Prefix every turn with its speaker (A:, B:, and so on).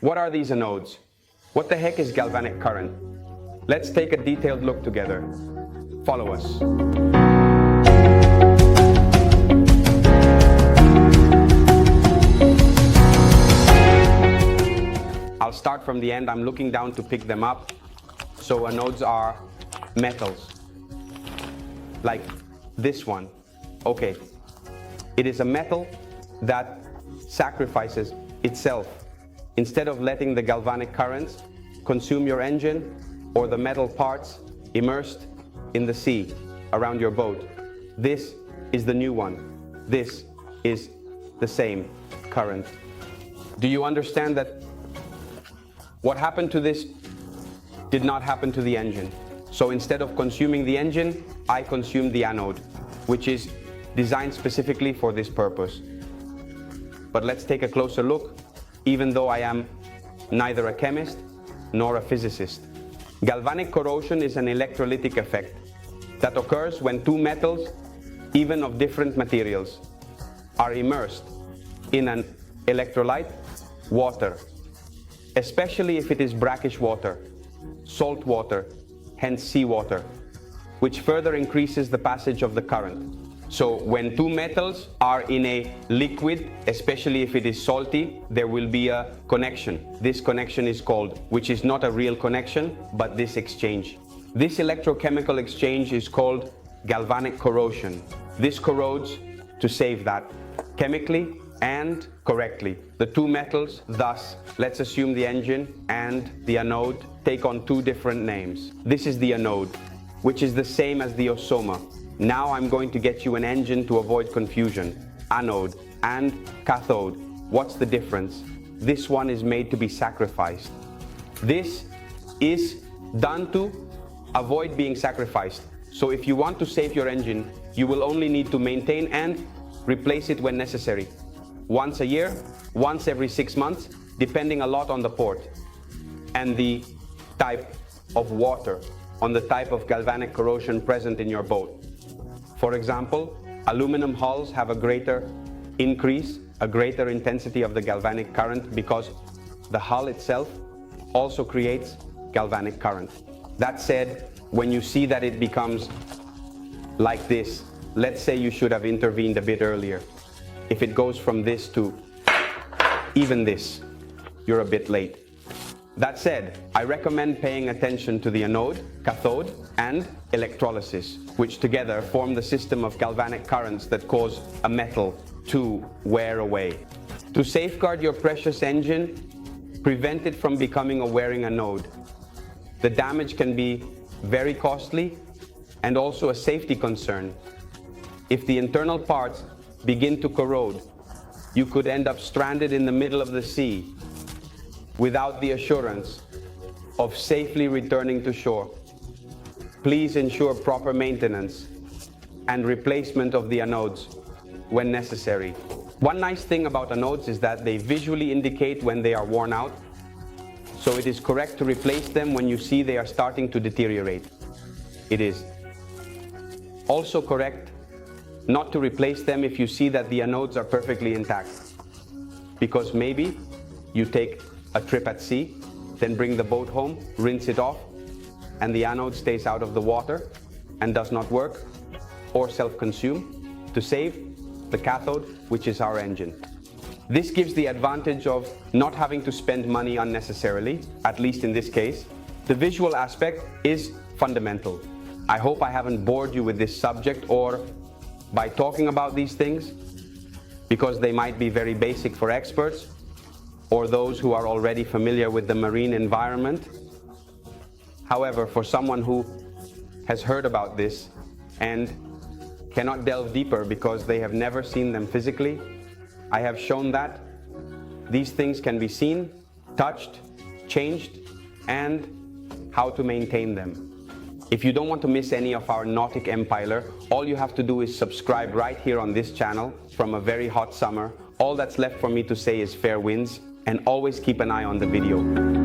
A: What are these anodes? What the heck is galvanic current? Let's take a detailed look together. Follow us. I'll start from the end. I'm looking down to pick them up. So anodes are metals, like this one. Okay, it is a metal that sacrifices itself. Instead of letting the galvanic currents consume your engine or the metal parts immersed in the sea around your boat, this is the new one. This is the same current. Do you understand that what happened to this did not happen to the engine? So instead of consuming the engine, I consumed the anode, which is designed specifically for this purpose. But let's take a closer look, even though I am neither a chemist nor a physicist. Galvanic corrosion is an electrolytic effect that occurs when two metals, even of different materials, are immersed in an electrolyte, water, especially if it is brackish water, salt water, hence seawater, which further increases the passage of the current. So when two metals are in a liquid, especially if it is salty, there will be a connection. This connection is called, which is not a real connection, but this exchange. This electrochemical exchange is called galvanic corrosion. This corrodes to save that chemically and correctly. The two metals, thus, let's assume the engine and the anode take on two different names. This is the anode, which is the same as the osoma. Now I'm going to get you an engine to avoid confusion. Anode and cathode. What's the difference? This one is made to be sacrificed. This is done to avoid being sacrificed. So if you want to save your engine, you will only need to maintain and replace it when necessary. Once a year, once every 6 months, depending a lot on the port and the type of water, on the type of galvanic corrosion present in your boat. For example, aluminum hulls have a greater increase, a greater intensity of the galvanic current because the hull itself also creates galvanic current. That said, when you see that it becomes like this, let's say you should have intervened a bit earlier. If it goes from this to even this, you're a bit late. That said, I recommend paying attention to the anode, cathode, and electrolysis, which together form the system of galvanic currents that cause a metal to wear away. To safeguard your precious engine, prevent it from becoming a wearing anode. The damage can be very costly and also a safety concern. If the internal parts begin to corrode, you could end up stranded in the middle of the sea without the assurance of safely returning to shore. Please ensure proper maintenance and replacement of the anodes when necessary. One nice thing about anodes is that they visually indicate when they are worn out, so it is correct to replace them when you see they are starting to deteriorate. It is also correct not to replace them if you see that the anodes are perfectly intact, because maybe you take a trip at sea, then bring the boat home, rinse it off, and the anode stays out of the water and does not work or self-consume to save the cathode, which is our engine. This gives the advantage of not having to spend money unnecessarily, at least in this case. The visual aspect is fundamental. I hope I haven't bored you with this subject or by talking about these things, because they might be very basic for experts or those who are already familiar with the marine environment. However, for someone who has heard about this and cannot delve deeper because they have never seen them physically, I have shown that these things can be seen, touched, changed, and how to maintain them. If you don't want to miss any of our nautic empire, all you have to do is subscribe right here on this channel from a very hot summer. All that's left for me to say is fair winds, and always keep an eye on the video.